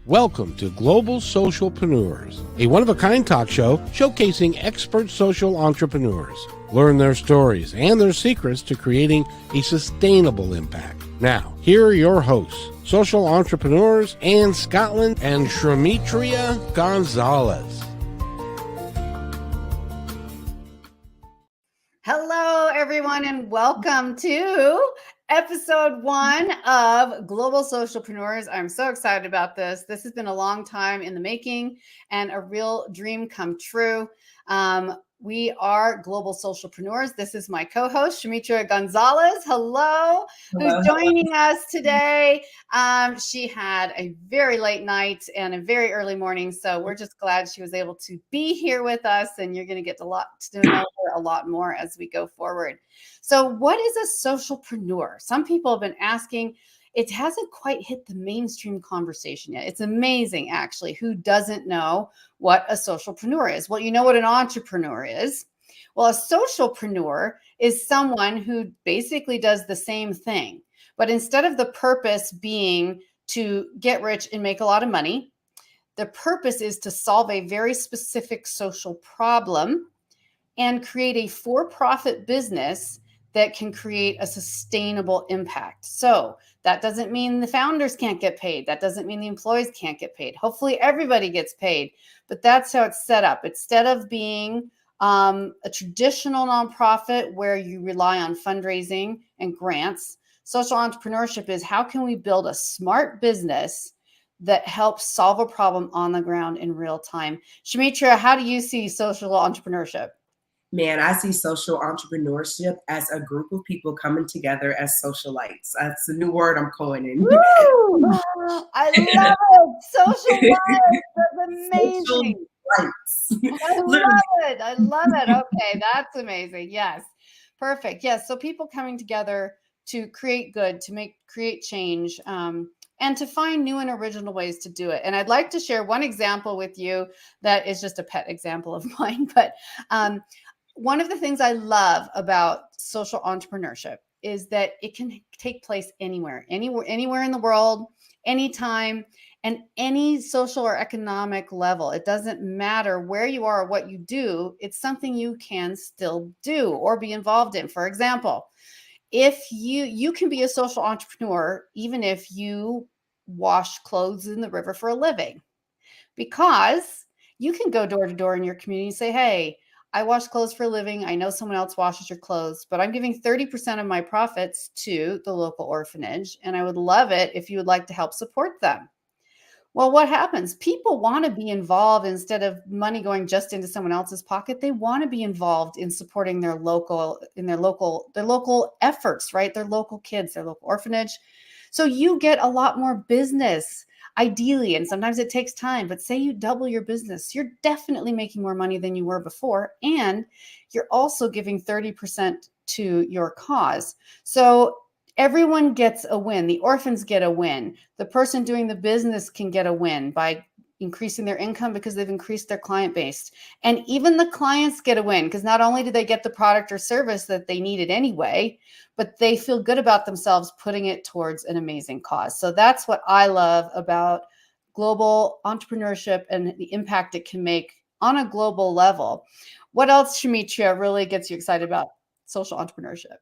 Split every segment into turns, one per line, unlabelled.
Welcome to Global Socialpreneurs, a one-of-a-kind talk show showcasing expert social entrepreneurs. Learn their stories and their secrets to creating a sustainable impact. Now, here are your hosts, social entrepreneurs Ann Scottlin and Shametria Gonzales.
Hello, everyone, and welcome to episode 1 of Global Socialpreneurs. I'm so excited about this. This has been a long time in the making and a real dream come true. We are Global Socialpreneurs. This is my co-host, Shimitria Gonzales. Hello. Who's joining us today. She had a very late night and a very early morning, so we're just glad she was able to be here with us, and you're going to get to know her a lot more as we go forward. So what is a socialpreneur? Some people have been asking. It hasn't quite hit the mainstream conversation yet. It's amazing, actually, who doesn't know what a socialpreneur is. Well, you know what an entrepreneur is. Well, a socialpreneur is someone who basically does the same thing, but instead of the purpose being to get rich and make a lot of money, the purpose is to solve a very specific social problem and create a for-profit business that can create a sustainable impact. So that doesn't mean the founders can't get paid. That doesn't mean the employees can't get paid. Hopefully everybody gets paid, but that's how it's set up. Instead of being a traditional nonprofit where you rely on fundraising and grants, social entrepreneurship is how can we build a smart business that helps solve a problem on the ground in real time. Shimitria, how do you see social entrepreneurship?
Man, I see social entrepreneurship as a group of people coming together as socialites. That's a new word I'm coining.
Woo! I love it. Social life. That's amazing. I love it. Okay, that's amazing. Yes. Perfect. Yes. So people coming together to create good, to create change, and to find new and original ways to do it. And I'd like to share one example with you that is just a pet example of mine, but one of the things I love about social entrepreneurship is that it can take place anywhere in the world, anytime, and any social or economic level. It doesn't matter where you are or what you do. It's something you can still do or be involved in. For example, if you can be a social entrepreneur, even if you wash clothes in the river for a living, because you can go door to door in your community and say, hey, I wash clothes for a living. I know someone else washes your clothes, but I'm giving 30% of my profits to the local orphanage, and I would love it if you would like to help support them. Well, what happens? People want to be involved instead of money going just into someone else's pocket. They want to be involved in supporting their local efforts, right? Their local kids, their local orphanage. So you get a lot more business. Ideally, and sometimes it takes time, but say you double your business, you're definitely making more money than you were before, and you're also giving 30% to your cause. So everyone gets a win. The orphans get a win. The person doing the business can get a win by increasing their income because they've increased their client base. And even the clients get a win because not only do they get the product or service that they needed anyway, but they feel good about themselves putting it towards an amazing cause. So that's what I love about global entrepreneurship and the impact it can make on a global level. What else, Shimitria, really gets you excited about social entrepreneurship?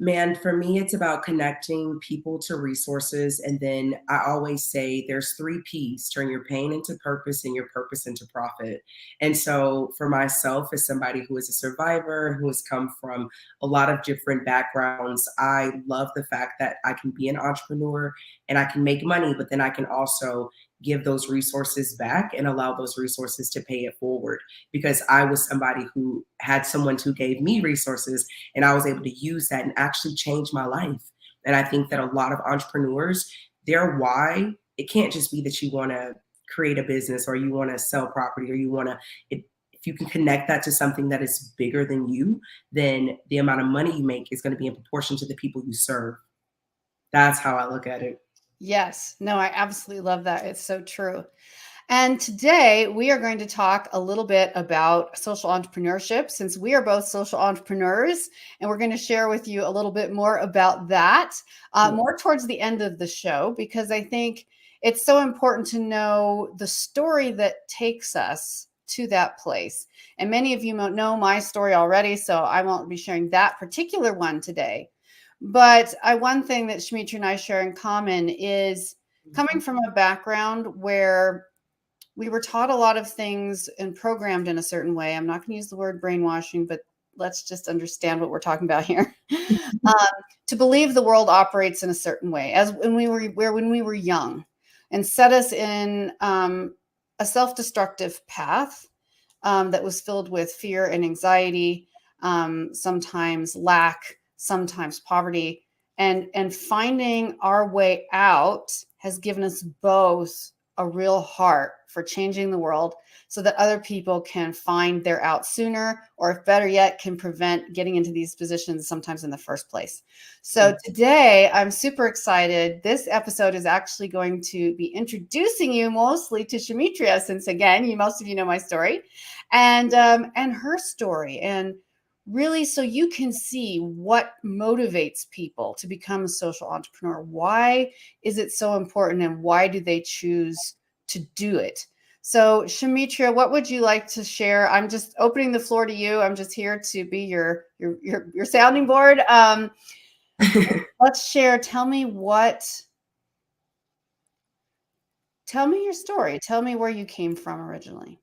Man, for me, it's about connecting people to resources. And then I always say there's 3 P's: turn your pain into purpose and your purpose into profit. And so for myself, as somebody who is a survivor, who has come from a lot of different backgrounds, I love the fact that I can be an entrepreneur and I can make money, but then I can also give those resources back and allow those resources to pay it forward, because I was somebody who had someone who gave me resources and I was able to use that and actually change my life. And I think that a lot of entrepreneurs, their why, it can't just be that you want to create a business or you want to sell property or you want to, if you can connect that to something that is bigger than you, then the amount of money you make is going to be in proportion to the people you serve. That's how I look at it.
Yes. No, I absolutely love that. It's so true. And today we are going to talk a little bit about social entrepreneurship, since we are both social entrepreneurs, and we're going to share with you a little bit more about that more towards the end of the show, because I think it's so important to know the story that takes us to that place. And many of you know my story already, so I won't be sharing that particular one today. But one thing that Shimitria and I share in common is coming from a background where we were taught a lot of things and programmed in a certain way. I'm not going to use the word brainwashing, but let's just understand what we're talking about here. To believe the world operates in a certain way, as when we were young, and set us in a self-destructive path that was filled with fear and anxiety, sometimes lack, sometimes poverty, and finding our way out has given us both a real heart for changing the world so that other people can find their out sooner, or if better yet, can prevent getting into these positions sometimes in the first place. So today I'm super excited. This episode is actually going to be introducing you mostly to Shametria, since again, most of you know my story, and her story, and really so you can see what motivates people to become a social entrepreneur. Why is it so important, and why do they choose to do it? So Shimitria, what would you like to share? I'm just opening the floor to you. I'm just here to be your sounding board. Let's share. Tell me your story. Tell me where you came from originally.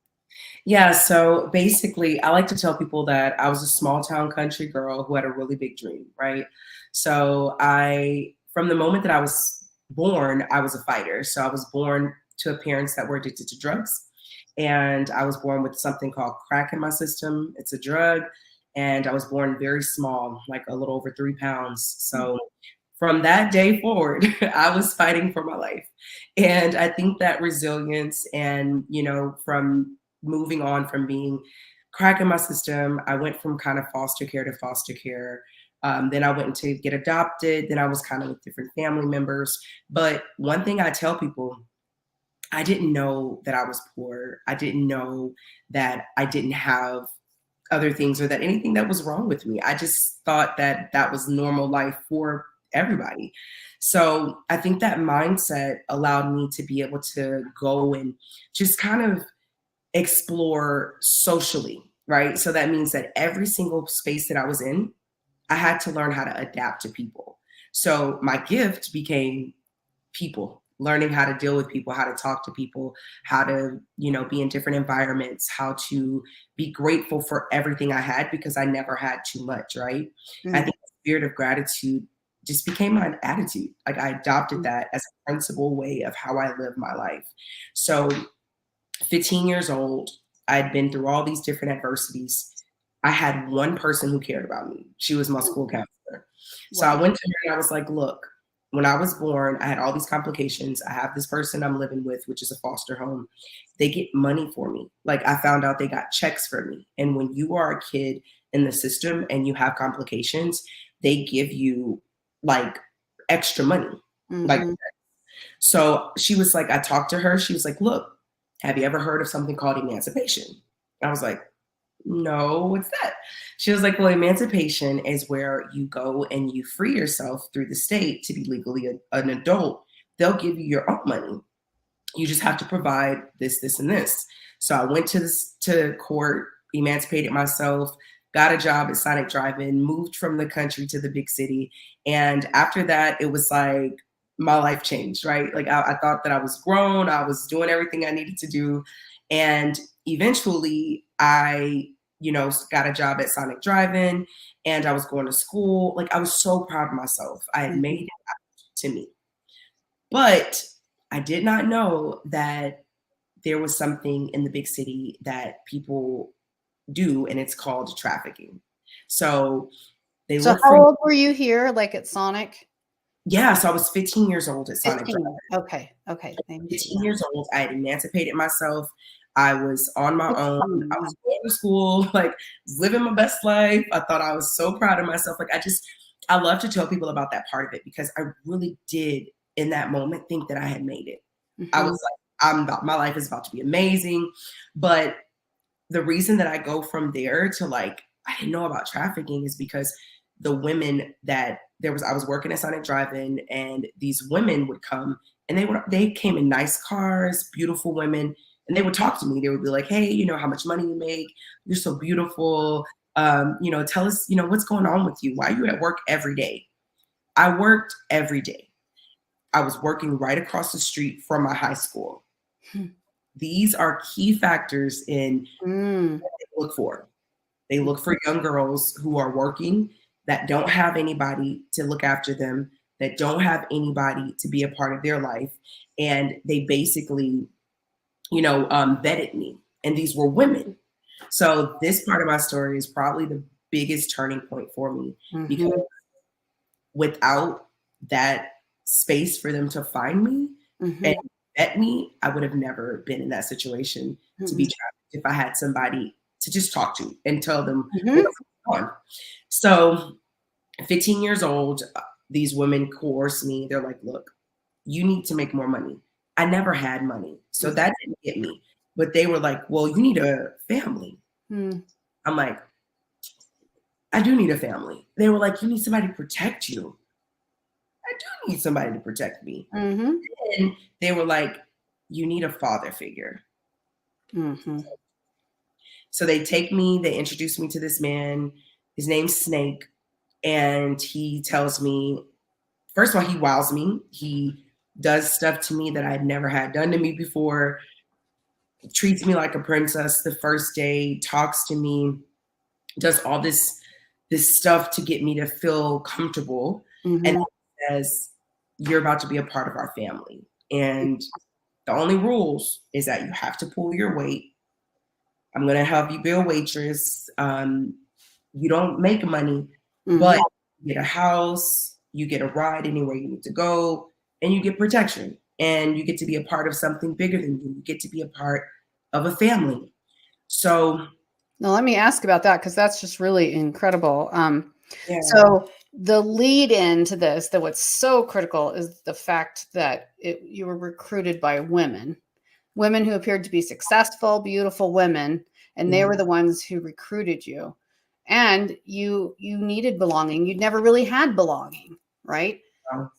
Yeah, so basically, I like to tell people that I was a small town country girl who had a really big dream, right? So from the moment that I was born, I was a fighter. So I was born to parents that were addicted to drugs. And I was born with something called crack in my system. It's a drug. And I was born very small, like a little over 3 pounds. So from that day forward, I was fighting for my life. And I think that resilience and, from moving on from being crack in my system, I went from kind of foster care to foster care. Then I went to get adopted. Then I was kind of with different family members. But one thing I tell people, I didn't know that I was poor. I didn't know that I didn't have other things or that anything that was wrong with me. I just thought that that was normal life for everybody. So I think that mindset allowed me to be able to go and just kind of explore socially, right? So that means that every single space that I was in, I had to learn how to adapt to people. So my gift became people, learning how to deal with people, how to talk to people, how to, be in different environments, how to be grateful for everything I had because I never had too much, right? I think the spirit of gratitude just became my attitude. Like I adopted that as a principal way of how I live my life. So 15 years old, I'd been through all these different adversities. I had one person who cared about me. She was my school counselor. So I went to her and I was like, look, when I was born, I had all these complications. I have this person I'm living with, which is a foster home. They get money for me. Like I found out they got checks for me. And when you are a kid in the system and you have complications, they give you like extra money. Like, so she was like, I talked to her. She was like, look, have you ever heard of something called emancipation? I was like, no, what's that? She was like, well, emancipation is where you go and you free yourself through the state to be legally an adult. They'll give you your own money. You just have to provide this, this, and this. So I went to court, emancipated myself, got a job at Sonic Drive-In, moved from the country to the big city. And after that, it was like my life changed, right? Like I thought that I was grown. I was doing everything I needed to do. And eventually I got a job at Sonic Drive-In and I was going to school. Like I was so proud of myself. I had made it to me. But I did not know that there was something in the big city that people do, and it's called trafficking. So they
So
look
how
for
old were you here, like at Sonic?
Yeah, so I was 15 years old at Sonic
15.
Drive.
Okay.
15 years old. I had emancipated myself. I was on my own. I was going to school, like living my best life. I thought I was so proud of myself. Like I love to tell people about that part of it because I really did in that moment think that I had made it. I was like, my life is about to be amazing. But the reason that I go from there to like, I didn't know about trafficking is because the women that I was working at Sonic Drive-In and these women would come And they came in nice cars, beautiful women, and they would talk to me. They would be like, hey, how much money you make? You're so beautiful. Tell us, what's going on with you? Why are you at work every day? I worked every day. I was working right across the street from my high school. These are key factors in what they look for. They look for young girls who are working, that don't have anybody to look after them, that don't have anybody to be a part of their life. And they basically, vetted me. And these were women. So this part of my story is probably the biggest turning point for me, because without that space for them to find me and vet me, I would have never been in that situation to be trafficked if I had somebody to just talk to and tell them what's going on. So 15 years old, these women coerced me. They're like, look, you need to make more money. I never had money, so that didn't get me. But they were like, well, you need a family. I'm like, I do need a family. They were like, you need somebody to protect you. I do need somebody to protect me. And they were like, you need a father figure. So they take me, they introduce me to this man. His name's Snake. And he tells me, first of all, he wows me. He does stuff to me that I'd never had done to me before. Treats me like a princess the first day, talks to me, does all this stuff to get me to feel comfortable. And says, you're about to be a part of our family. And the only rules is that you have to pull your weight. I'm going to help you be a waitress. You don't make money, but you get a house, you get a ride anywhere you need to go, and you get protection. And you get to be a part of something bigger than you. You get to be a part of a family. So
now let me ask about that, because that's just really incredible. So the lead into this, that what's so critical, is the fact that you were recruited by women who appeared to be successful, beautiful women, and they were the ones who recruited you. And you needed belonging. You'd never really had belonging, right?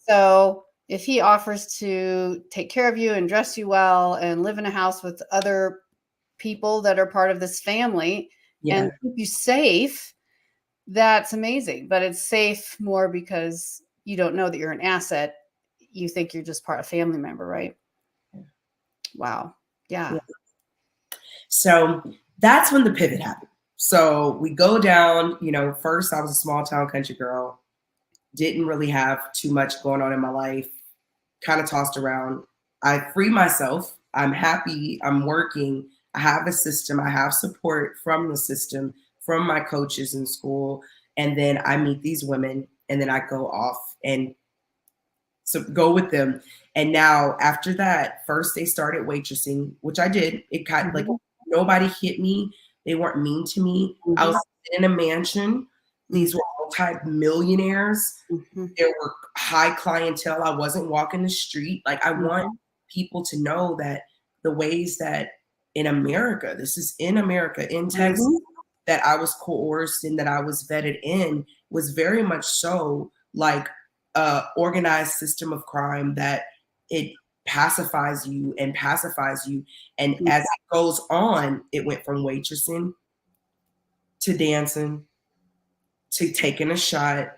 So if he offers to take care of you and dress you well and live in a house with other people that are part of this family and keep you safe, that's amazing. But it's safe more because you don't know that you're an asset. You think you're just part of a family member, right? Wow. Yeah.
So that's when the pivot happened. So we go down, first I was a small town country girl, didn't really have too much going on in my life, kind of tossed around. I free myself. I'm happy. I'm working. I have a system. I have support from the system, from my coaches in school. And then I meet these women, and then I go off and go with them. And now after that, first they started waitressing, which I did. It kind of like nobody hit me. They weren't mean to me. I was in a mansion. These were multi-millionaires. There were high clientele. I wasn't walking the street. Like, I want people to know that the ways that in America, this is in America, in Texas, that I was coerced and that I was vetted in, was very much so like a organized system of crime that it pacifies you and pacifies you. And as it goes on, it went from waitressing to dancing to taking a shot,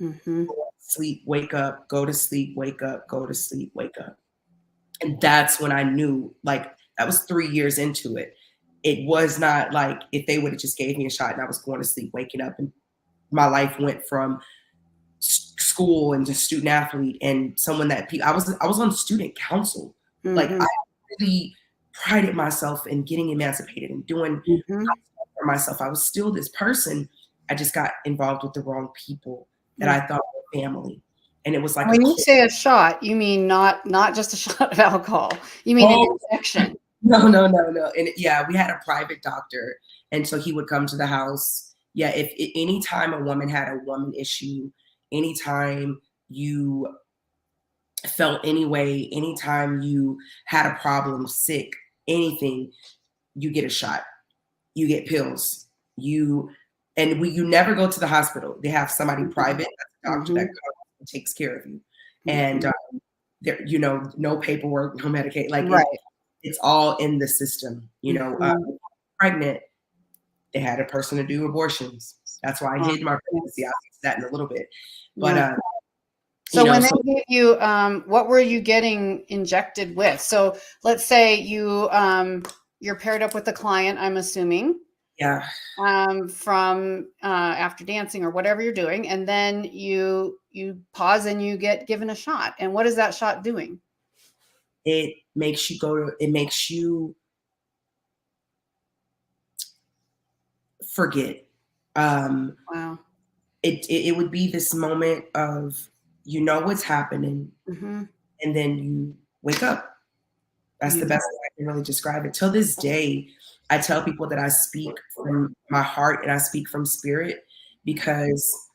go to sleep, wake up, go to sleep, wake up, go to sleep, wake up. And that's when I knew, like, that was 3 years into it. It was not like if they would have just gave me a shot and I was going to sleep, waking up, and my life went from school and to student athlete and someone that I was on student council. Like, I really prided myself in getting emancipated and doing for myself. I was still this person. I just got involved with the wrong people that I thought were family. And it was like,
when you say a shot, you mean not just a shot of alcohol. You mean an injection.
No. And we had a private doctor. And so he would come to the house. Yeah. If anytime a woman had a woman issue, anytime you felt any way, anytime you had a problem, sick, anything, you get a shot, you get pills, you never go to the hospital. They have somebody private, that's a doctor that comes and takes care of you. And there, no paperwork, no Medicaid. Like
Right.
it's all in the system. Pregnant, they had a person to do abortions. That's why I hid my pregnancy. I'll get to that in a little bit. But
so when they gave you, what were you getting injected with? So let's say you're paired up with a client, I'm assuming.
Yeah.
From after dancing or whatever you're doing, and then you pause and you get given a shot. And what is that shot doing?
It makes you forget.
Wow.
It would be this moment of what's happening,
Mm-hmm.
and then you wake up. That's the best way I can really describe it. Till this day, I tell people that I speak from my heart and I speak from spirit, because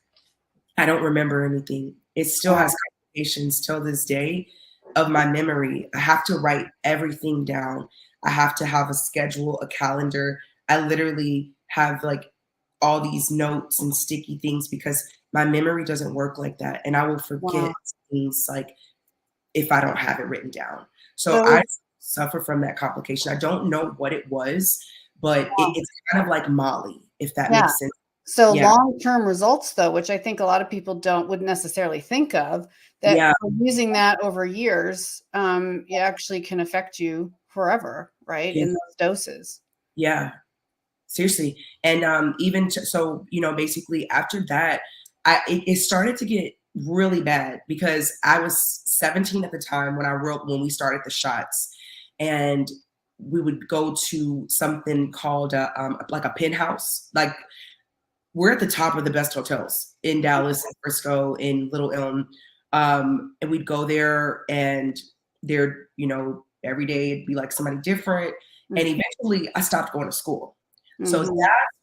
I don't remember anything. It still has complications till this day of my memory. I have to write everything down. I have to have a schedule, a calendar. I literally have like all these notes and sticky things because my memory doesn't work like that. And I will forget things like if I don't have it written down. So I suffer from that complication. I don't know what it was, but it's kind of like Molly, if that makes sense.
So long-term results, though, which I think a lot of people wouldn't necessarily think of, that using that over years, it actually can affect you forever, right? In those doses.
Yeah, seriously. And basically after that, it started to get really bad because I was 17 at the time when we started the shots, and we would go to something called like a penthouse. Like, we're at the top of the best hotels in Dallas, in Frisco, in Little Elm. And we'd go there, and there, every day it'd be like somebody different. Mm-hmm. And eventually I stopped going to school. Mm-hmm. So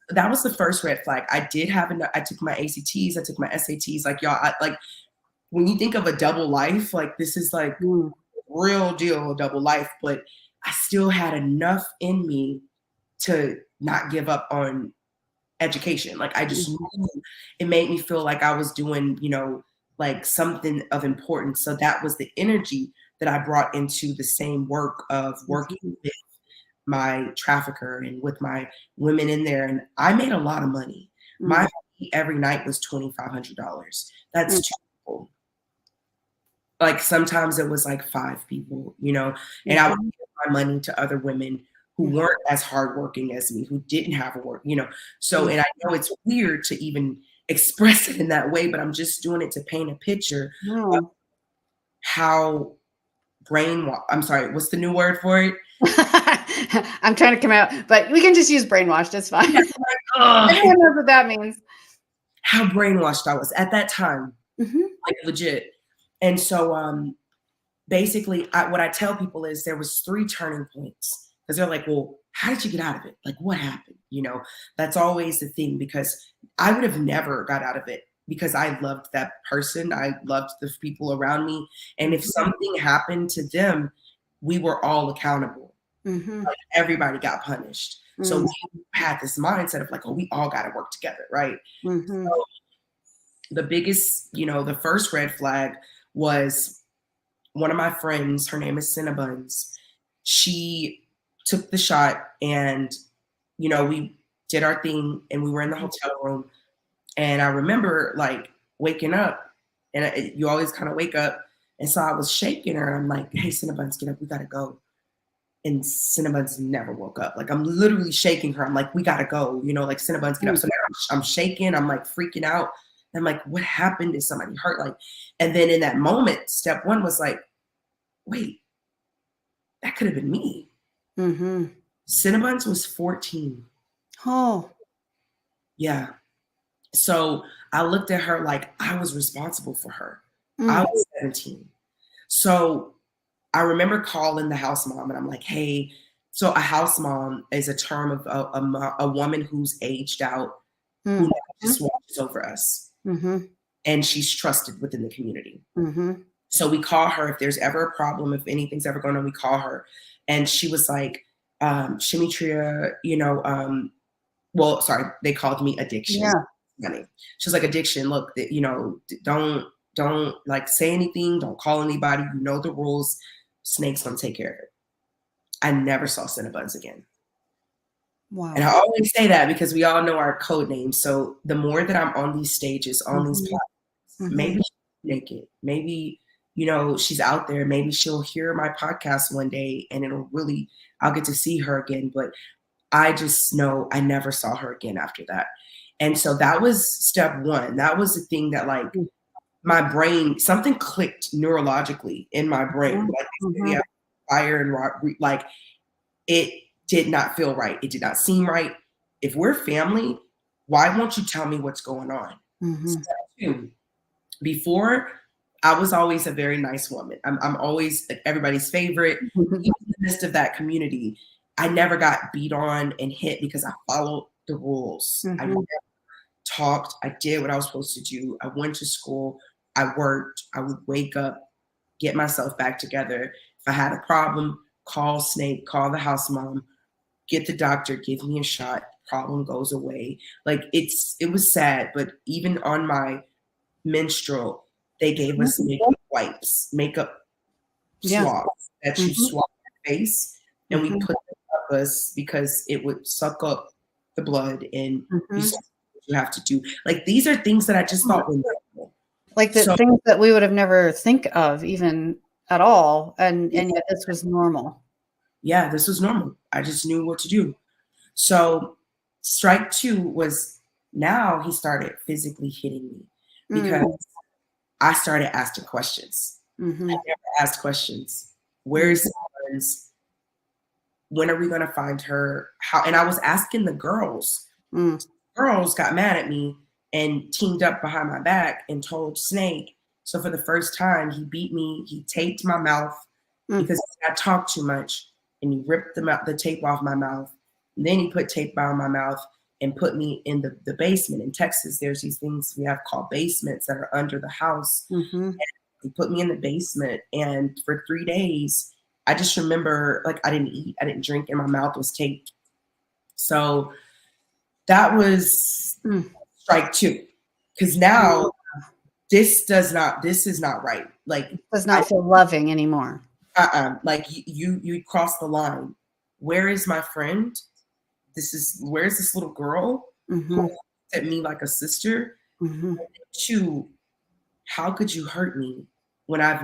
that was the first red flag. I took my ACTs, I took my SATs. Like, y'all, when you think of a double life, like this is like real deal double life, but I still had enough in me to not give up on education. Like, I just knew it made me feel like I was doing, like something of importance. So that was the energy that I brought into the same work of working with my trafficker and with my women in there. And I made a lot of money. My fee every night was $2,500. That's 2 people. Like, sometimes it was like 5 people, and I would give my money to other women who weren't as hardworking as me, who didn't have a work, So, and I know it's weird to even express it in that way, but I'm just doing it to paint a picture of how I'm sorry, what's the new word for it?
I'm trying to come out, but we can just use brainwashed. It's fine. Everyone knows what that means.
How brainwashed I was at that time, like legit. And so basically what I tell people is there was 3 turning points. Because they're like, well, how did you get out of it? Like, what happened? That's always the thing, because I would have never got out of it because I loved that person. I loved the people around me. And if something happened to them, we were all accountable. Like, everybody got punished. So we had this mindset of like, oh, we all got to work together, right? So the biggest, the first red flag was one of my friends. Her name is Cinnabuns. She took the shot, and we did our thing, and we were in the hotel room, and I remember like waking up, and you always kind of wake up, and so I was shaking her, and I'm like, hey, Cinnabuns, get up, we gotta go. And Cinnabuns never woke up. Like, I'm literally shaking her. I'm like, we gotta go, like, Cinnabuns, get up. So now I'm shaking, I'm like freaking out. I'm like, what happened? Is somebody hurt? Like, and then in that moment, step 1 was like, wait, that could have been me. Cinnabuns was 14.
Oh.
Yeah. So I looked at her like I was responsible for her. I was 17. So I remember calling the house mom, and I'm like, hey, so a house mom is a term of a woman who's aged out, who just watches over us. And she's trusted within the community. So we call her if there's ever a problem, if anything's ever going on, we call her. And she was like, Shimitria, they called me addiction. She was like, addiction, look, don't Don't like say anything. Don't call anybody. You know the rules. Snake's gonna take care of it. I never saw Cinnabons again.
Wow.
And I always say that because we all know our code names. So the more that I'm on these stages, on these platforms, maybe she's naked, maybe, you know, she's out there. Maybe she'll hear my podcast one day and I'll get to see her again. But I just know I never saw her again after that. And so that was step one. That was the thing that like my brain, something clicked neurologically in my brain. Like fire and rock, like it did not feel right. It did not seem right. If we're family, why won't you tell me what's going on? Step two, before, I was always a very nice woman. I'm always everybody's favorite. Even in the midst of that community, I never got beat on and hit because I followed the rules. I never talked. I did what I was supposed to do. I went to school. I worked. I would wake up, get myself back together. If I had a problem, call Snake, call the house mom, get the doctor, give me a shot, problem goes away. Like it was sad, but even on my menstrual, they gave us makeup wipes, makeup swabs that you swab your face, and we put them up us because it would suck up the blood and you have to do. Like these are things that I just thought were normal.
Like the things that we would have never think of even at all. And yet this was normal.
Yeah, this was normal. I just knew what to do. So strike two was now he started physically hitting me because I started asking questions. I never asked questions. Where's Simmons? When are we going to find her? How? And I was asking the girls. Girls got mad at me and teamed up behind my back and told Snake. So for the first time, he beat me. He taped my mouth because I talked too much. And he ripped the tape off my mouth. And then he put tape on my mouth and put me in the basement. In Texas, there's these things we have called basements that are under the house. And he put me in the basement. And for 3 days, I just remember like I didn't eat, I didn't drink, and my mouth was taped. So that was strike two. Because now this is not right. Like
it does not feel loving anymore.
Like you crossed the line. Where is my friend? Where's this little girl who looked at me like a sister? Two, how could you hurt me when I've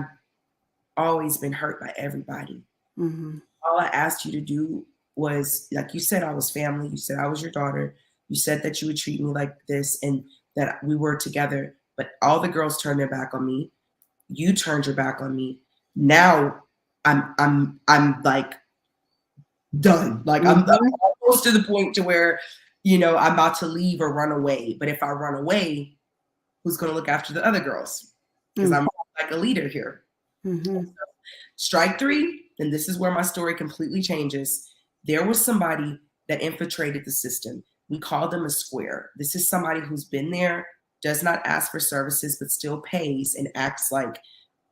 always been hurt by everybody? All I asked you to do was, like you said, I was family. You said I was your daughter. You said that you would treat me like this and that we were together. But all the girls turned their back on me. You turned your back on me. Now I'm like done. Like I'm almost to the point to where, you know, I'm about to leave or run away. But if I run away, who's going to look after the other girls? Because I'm like a leader here. So, strike three, and this is where my story completely changes. There was somebody that infiltrated the system. We call them a square. This is somebody who's been there, does not ask for services, but still pays and acts like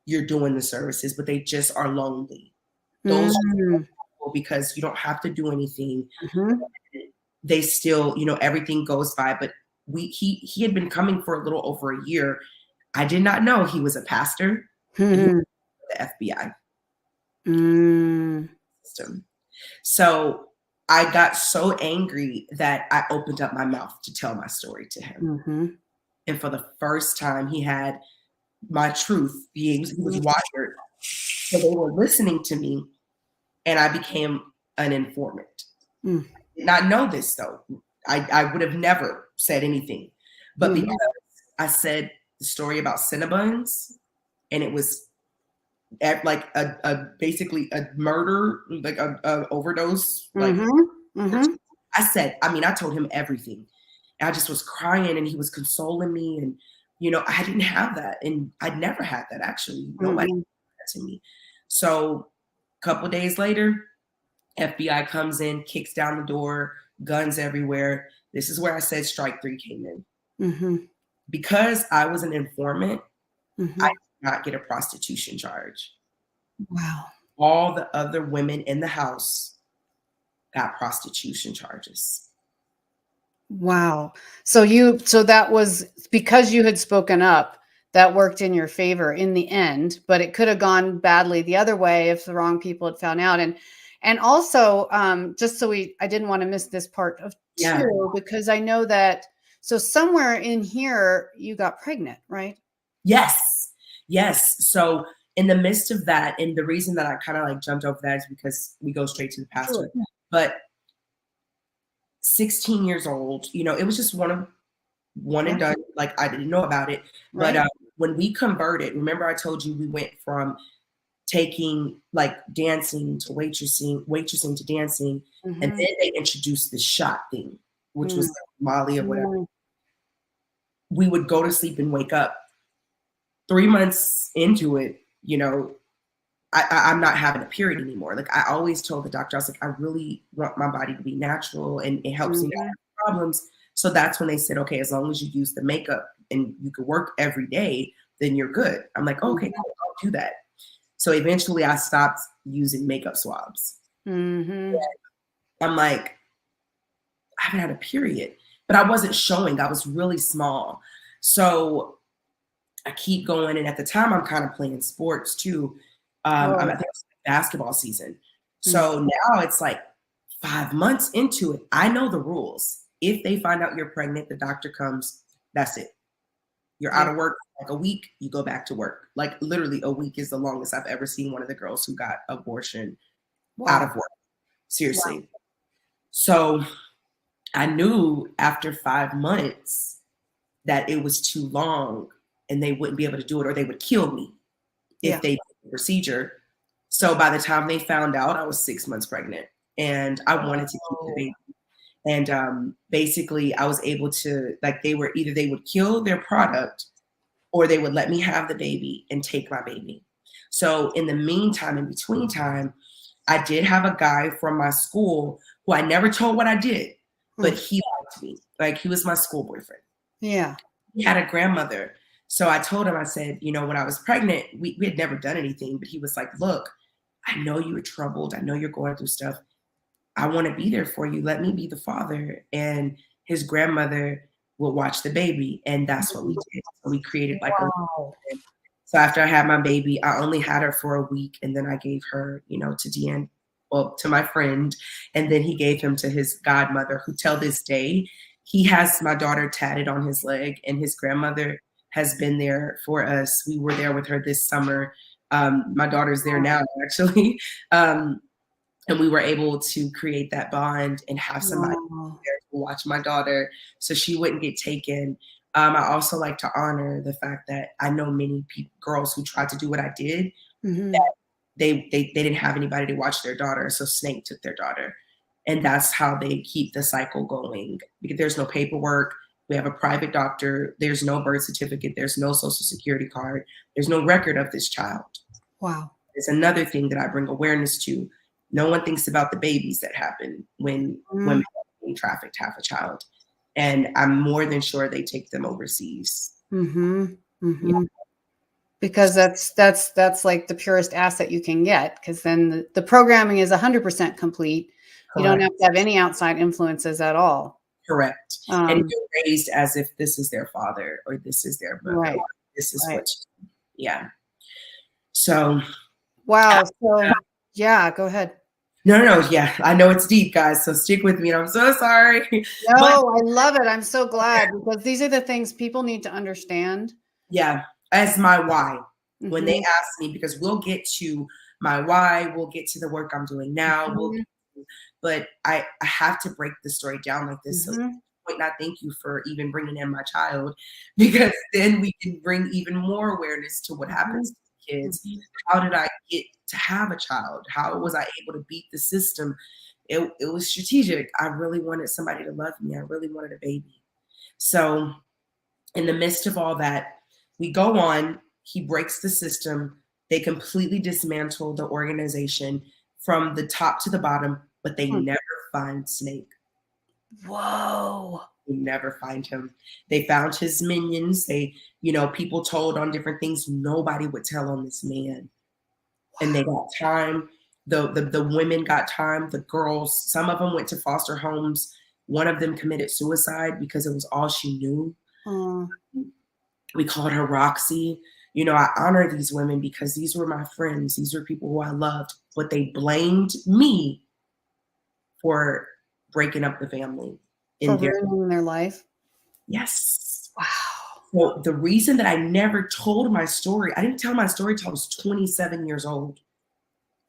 you're doing the services, but they just are lonely. Those are people because you don't have to do anything. They still, you know, everything goes by. But he had been coming for a little over a year. I did not know he was a pastor. The FBI system. So I got so angry that I opened up my mouth to tell my story to him. And for the first time, he had my truth. He was wired. So they were listening to me, and I became an informant. I did not know this, though. I would have never said anything. But because I said the story about Cinnabons, and it was like basically a murder, like a overdose. Like I told him everything. And I just was crying, and he was consoling me, and you know, I didn't have that, and I'd never had that actually. Nobody did that to me. So a couple of days later, FBI comes in, kicks down the door, guns everywhere. This is where I said strike three came in. Because I was an informant, I did not get a prostitution charge.
Wow.
All the other women in the house got prostitution charges.
Wow. So that was because you had spoken up, that worked in your favor in the end, but it could have gone badly the other way if the wrong people had found out. And also, just so I didn't want to miss this part of two, because I know that, so somewhere in here, you got pregnant, right?
Yes. So in the midst of that, and the reason that I kind of like jumped over that is because we go straight to the past. Sure. But 16 years old, you know, it was just one and done. Like, I didn't know about it. Right. But when we converted, remember I told you we went from taking like dancing to waitressing to dancing. And then they introduced the shot thing, which was like Molly or whatever. We would go to sleep and wake up. 3 months into it, you know, I'm not having a period anymore. Like, I always told the doctor, I was like, I really want my body to be natural, and it helps me have problems. So that's when they said, okay, as long as you use the makeup and you could work every day, then you're good. I'm like, okay, cool, I'll do that. So eventually I stopped using makeup swabs. I'm like, I haven't had a period, but I wasn't showing. I was really small. So I keep going. And at the time I'm kind of playing sports too. I think it was basketball season. So now it's like 5 months into it. I know the rules. If they find out you're pregnant, the doctor comes, that's it. You're out of work like a week, you go back to work. Like, literally a week is the longest I've ever seen one of the girls who got abortion out of work. Seriously. Wow. So I knew after 5 months that it was too long and they wouldn't be able to do it, or they would kill me if they did the procedure. So by the time they found out, I was 6 months pregnant, and I wanted to keep the baby. And basically I was able to, like, they would kill their product, or they would let me have the baby and take my baby. So in the meantime, in between time, I did have a guy from my school who I never told what I did, but he liked me. Like, he was my school boyfriend. Yeah. He had a grandmother. So I told him, I said, you know, when I was pregnant, we had never done anything, but he was like, look, I know you were troubled. I know you're going through stuff. I want to be there for you. Let me be the father. And his grandmother will watch the baby. And that's what we did. So we created like so after I had my baby, I only had her for a week. And then I gave her, you know, to my friend. And then he gave him to his godmother, who till this day, he has my daughter tatted on his leg, and his grandmother has been there for us. We were there with her this summer. My daughter's there now, actually. And we were able to create that bond and have somebody there to watch my daughter so she wouldn't get taken. I also like to honor the fact that I know many girls who tried to do what I did, that they didn't have anybody to watch their daughter. So Snake took their daughter. And that's how they keep the cycle going, because there's no paperwork. We have a private doctor. There's no birth certificate. There's no social security card. There's no record of this child. Wow. It's another thing that I bring awareness to. No one thinks about the babies that happen when women are being trafficked have a child. And I'm more than sure they take them overseas.
Because that's like the purest asset you can get, because then the programming is 100% complete. You don't have to have any outside influences at all.
Correct. And you're raised as if this is their father, or this is their mother. Right. This is what, So.
Wow. So yeah, go ahead.
No. Yeah, I know it's deep, guys. So stick with me. And I'm so sorry.
No, I love it. I'm so glad, because these are the things people need to understand.
Yeah. As my why. When they ask me, because we'll get to my why, we'll get to the work I'm doing now. But I have to break the story down like this. So point not thank you for even bringing in my child, because then we can bring even more awareness to what happens to kids. How did I get to have a child? How was I able to beat the system? It was strategic. I really wanted somebody to love me. I really wanted a baby. So in the midst of all that, we go on. He breaks the system. They completely dismantle the organization from the top to the bottom, but they never find Snake.
Whoa.
They never find him. They found his minions. People told on different things. Nobody would tell on this man. And they got time. The women got time. The girls, some of them went to foster homes. One of them committed suicide because it was all she knew. We called her Roxy. You know, I honor these women because these were my friends. These were people who I loved, but they blamed me for breaking up the family.
For ruining their life.
Yes.
Wow.
Well, the reason that I never told my story, I didn't tell my story till I was 27 years old.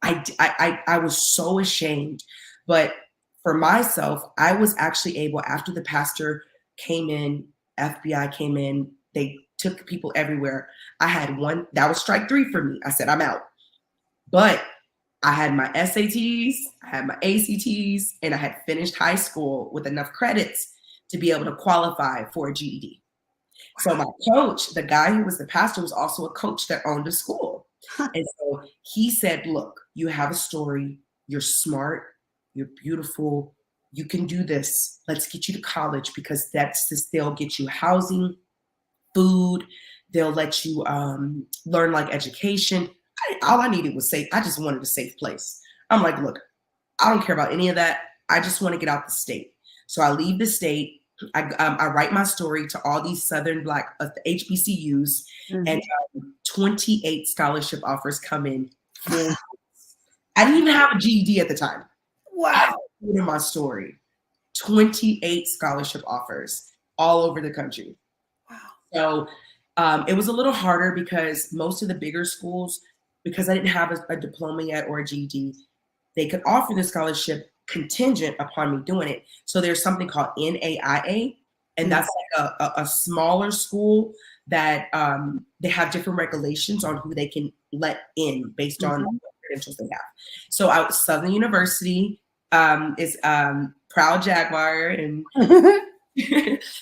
I was so ashamed. But for myself, I was actually able, after the pastor came in, FBI came in, they took people everywhere. I had one, that was strike 3 for me. I said, I'm out. But I had my SATs, I had my ACTs, and I had finished high school with enough credits to be able to qualify for a GED. So my coach, the guy who was the pastor, was also a coach that owned a school. And so he said, look, you have a story. You're smart. You're beautiful. You can do this. Let's get you to college because they'll get you housing, food. They'll let you learn like education. All I needed was safe. I just wanted a safe place. I'm like, look, I don't care about any of that. I just want to get out the state. So I leave the state. I write my story to all these Southern Black HBCUs, and 28 scholarship offers come in. I didn't even have a GED at the time.
Wow.
I put in my story. 28 scholarship offers all over the country. Wow. So it was a little harder because most of the bigger schools, because I didn't have a diploma yet or a GED, they could offer the scholarship contingent upon me doing it. So there's something called NAIA, and that's like a smaller school that they have different regulations on who they can let in based on what credentials they have. So Southern University is proud Jaguar, and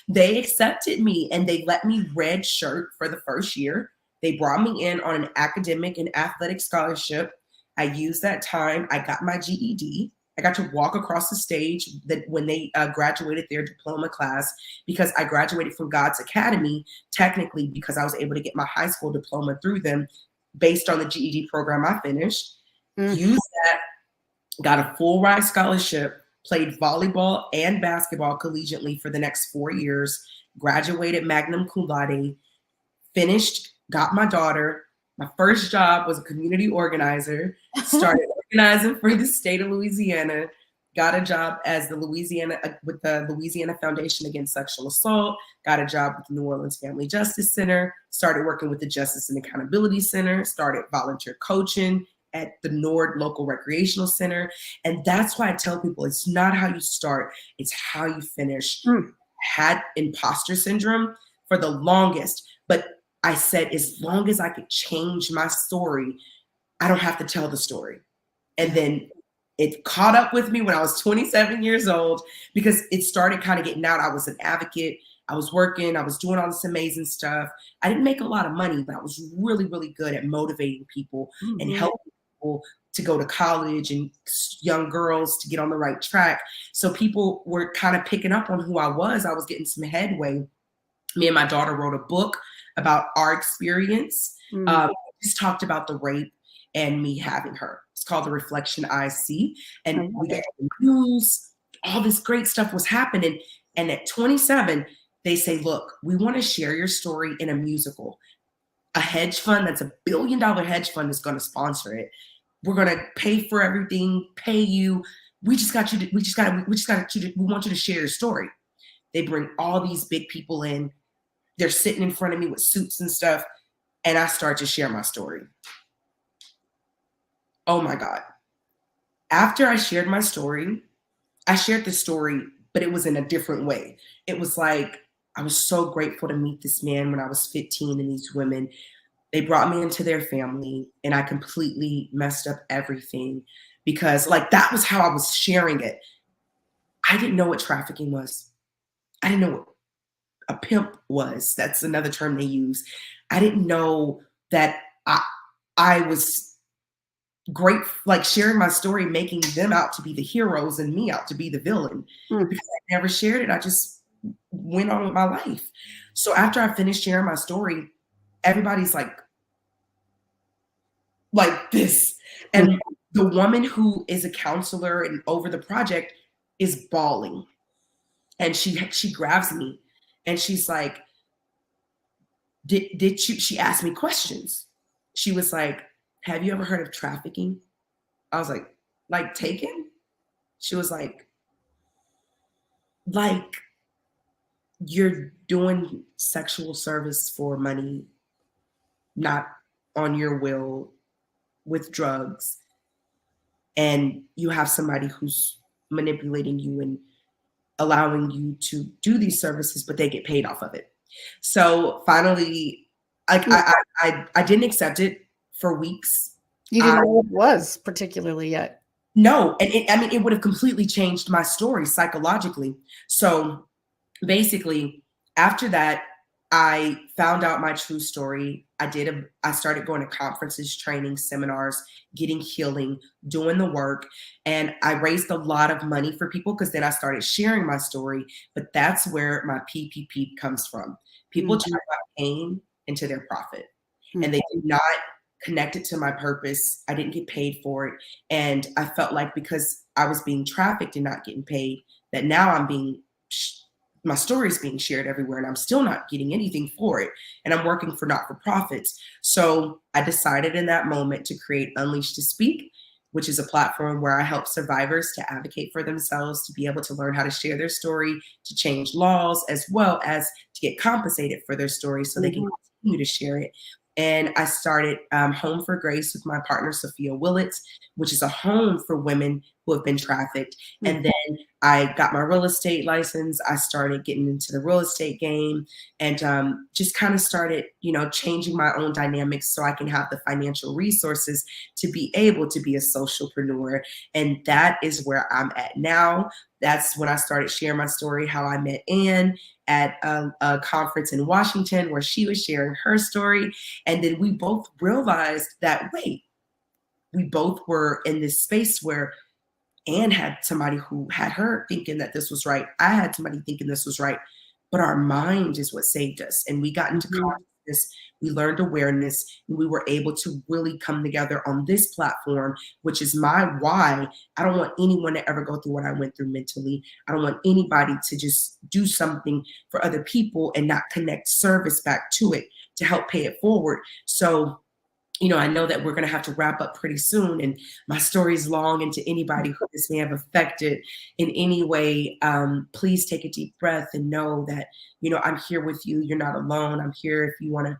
they accepted me and they let me red shirt for the first year. They brought me in on an academic and athletic scholarship. I used that time. I got my GED. I got to walk across the stage when they graduated their diploma class, because I graduated from God's Academy, technically, because I was able to get my high school diploma through them based on the GED program I finished. Used that, got a full ride scholarship, played volleyball and basketball collegiately for the next 4 years, graduated magna cum laude, finished, got my daughter. My first job was a community organizer, started organizing for the state of Louisiana, got a job as with the Louisiana Foundation Against Sexual Assault, got a job with the New Orleans Family Justice Center, started working with the Justice and Accountability Center, started volunteer coaching at the Nord Local Recreational Center. And that's why I tell people, it's not how you start, it's how you finish. Had imposter syndrome for the longest, but I said, as long as I could change my story, I don't have to tell the story. And then it caught up with me when I was 27 years old, because it started kind of getting out. I was an advocate. I was working. I was doing all this amazing stuff. I didn't make a lot of money, but I was really, really good at motivating people and helping people to go to college and young girls to get on the right track. So people were kind of picking up on who I was. I was getting some headway. Me and my daughter wrote a book about our experience. Just talked about the rape and me having her. It's called The Reflection I See. And we got the news, all this great stuff was happening. And at 27, they say, look, we want to share your story in a musical. A hedge fund that's $1 billion hedge fund is going to sponsor it. We're going to pay for everything, pay you. We want you to share your story. They bring all these big people in. They're sitting in front of me with suits and stuff. And I start to share my story. Oh my God. After I shared my story, I shared the story, but it was in a different way. It was like, I was so grateful to meet this man when I was 15 and these women. They brought me into their family and I completely messed up everything, because like that was how I was sharing it. I didn't know what trafficking was. I didn't know what a pimp was. That's another term they use. I didn't know that I was great, like sharing my story, making them out to be the heroes and me out to be the villain. Because I never shared it. I just went on with my life. So after I finished sharing my story, everybody's like this. And the woman who is a counselor and over the project is bawling. And she grabs me and she's like, did you, she asked me questions. She was like, have you ever heard of trafficking? I was like taken? She was like you're doing sexual service for money, not on your will, with drugs, and you have somebody who's manipulating you and allowing you to do these services, but they get paid off of it. So finally, I didn't accept it for weeks.
You didn't know what it was particularly yet.
No, and it would have completely changed my story psychologically. So basically, after that, I found out my true story. I started going to conferences, training, seminars, getting healing, doing the work. And I raised a lot of money for people because then I started sharing my story. But that's where my PPP comes from. People turn my pain into their profit. And they do not connect it to my purpose. I didn't get paid for it. And I felt like because I was being trafficked and not getting paid, that now my story is being shared everywhere and I'm still not getting anything for it. And I'm working for not-for-profits. So I decided in that moment to create Unleash to Speak, which is a platform where I help survivors to advocate for themselves, to be able to learn how to share their story, to change laws, as well as to get compensated for their story so they can continue to share it. And I started Home for Grace with my partner, Sophia Willits, which is a home for women who have been trafficked. And then I got my real estate license. I started getting into the real estate game and just kind of started, changing my own dynamics so I can have the financial resources to be able to be a socialpreneur. And that is where I'm at now. That's when I started sharing my story, how I met Ann at a conference in Washington where she was sharing her story. And then we both realized that, wait, we both were in this space where Ann had somebody who had her thinking that this was right. I had somebody thinking this was right. But our mind is what saved us. And we got into consciousness, we learned awareness, and we were able to really come together on this platform, which is my why. I don't want anyone to ever go through what I went through mentally. I don't want anybody to just do something for other people and not connect service back to it to help pay it forward. So I know that we're going to have to wrap up pretty soon, and my story is long, and to anybody who this may have affected in any way, please take a deep breath and know that, I'm here with you. You're not alone. I'm here if anybody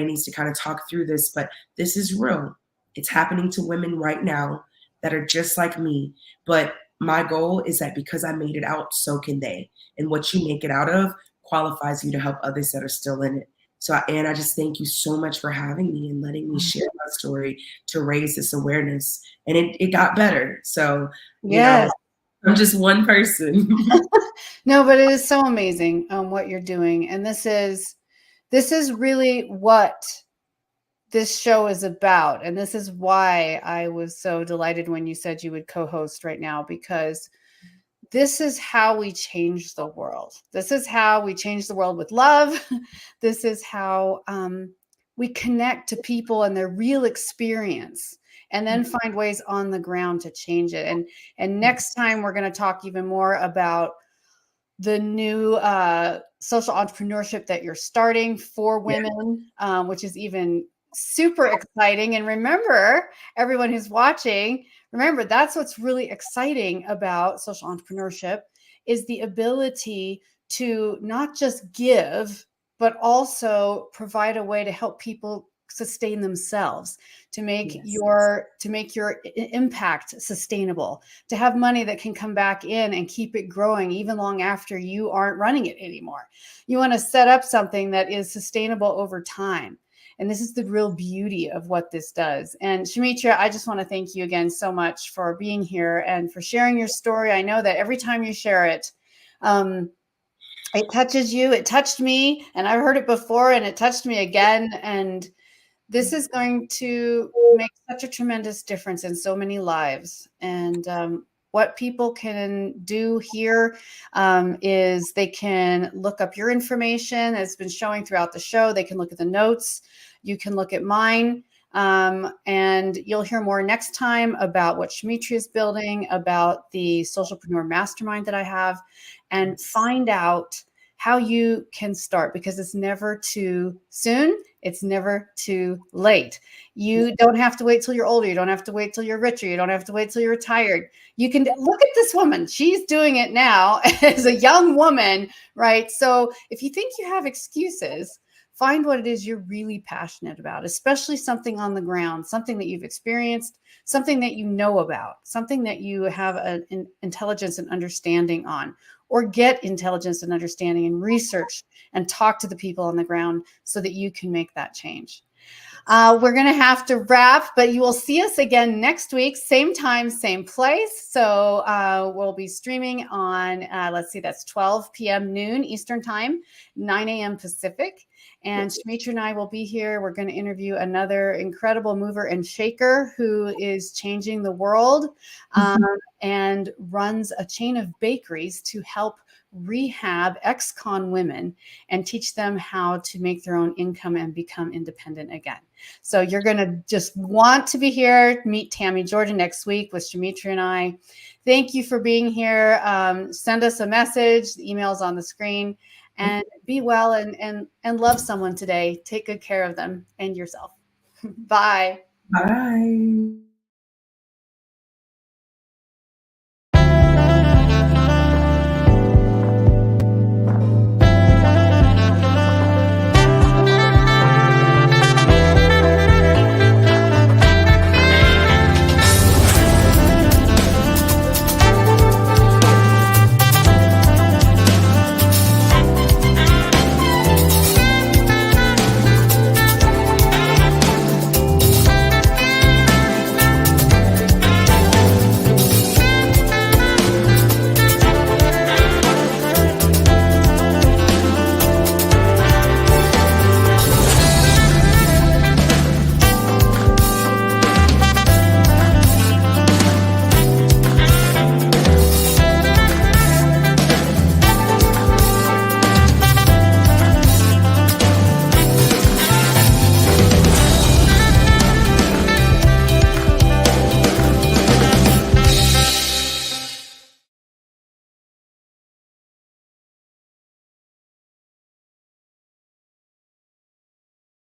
needs to kind of talk through this, but this is real. It's happening to women right now that are just like me. But my goal is that because I made it out, so can they. And what you make it out of qualifies you to help others that are still in it. So, Ann, I just thank you so much for having me and letting me share my story to raise this awareness. And it got better. So, I'm just one person.
No, but it is so amazing what you're doing. And this is really what this show is about. And this is why I was so delighted when you said you would co-host right now, because this is how we change the world. This is how we change the world with love. This is how we connect to people and their real experience, and then find ways on the ground to change it. And next time we're going to talk even more about the new social entrepreneurship that you're starting for women, which is even super exciting. And remember, everyone who's watching, remember, that's what's really exciting about social entrepreneurship is the ability to not just give, but also provide a way to help people sustain themselves, to make your impact sustainable, to have money that can come back in and keep it growing even long after you aren't running it anymore. You want to set up something that is sustainable over time. And this is the real beauty of what this does. And Shimitria, I just want to thank you again so much for being here and for sharing your story. I know that every time you share it, it touches you. It touched me, and I've heard it before, and it touched me again. And this is going to make such a tremendous difference in so many lives. And what people can do here is they can look up your information that's been showing throughout the show. They can look at the notes. You can look at mine. And you'll hear more next time about what Shimitria is building, about the Socialpreneur Mastermind that I have, and find out how you can start, because it's never too soon. It's never too late. You don't have to wait till you're older. You don't have to wait till you're richer. You don't have to wait till you're retired. You can look at this woman. She's doing it now as a young woman, right? So if you think you have excuses, find what it is you're really passionate about, especially something on the ground, something that you've experienced, something that you know about, something that you have an intelligence and understanding on, or get intelligence and understanding and research and talk to the people on the ground so that you can make that change. We're going to have to wrap, but you will see us again next week, same time, same place. So we'll be streaming on, let's see, that's 12 p.m. noon Eastern time, 9 a.m. Pacific. And Shimitria and I will be here. We're going to interview another incredible mover and shaker who is changing the world and runs a chain of bakeries to help rehab ex-con women and teach them how to make their own income and become independent again. So you're going to just want to be here. Meet Tammy Jordan next week with Shametria and I. Thank you for being here. Send us a message. The email's on the screen. And be well and love someone today. Take good care of them and yourself. Bye.
Bye.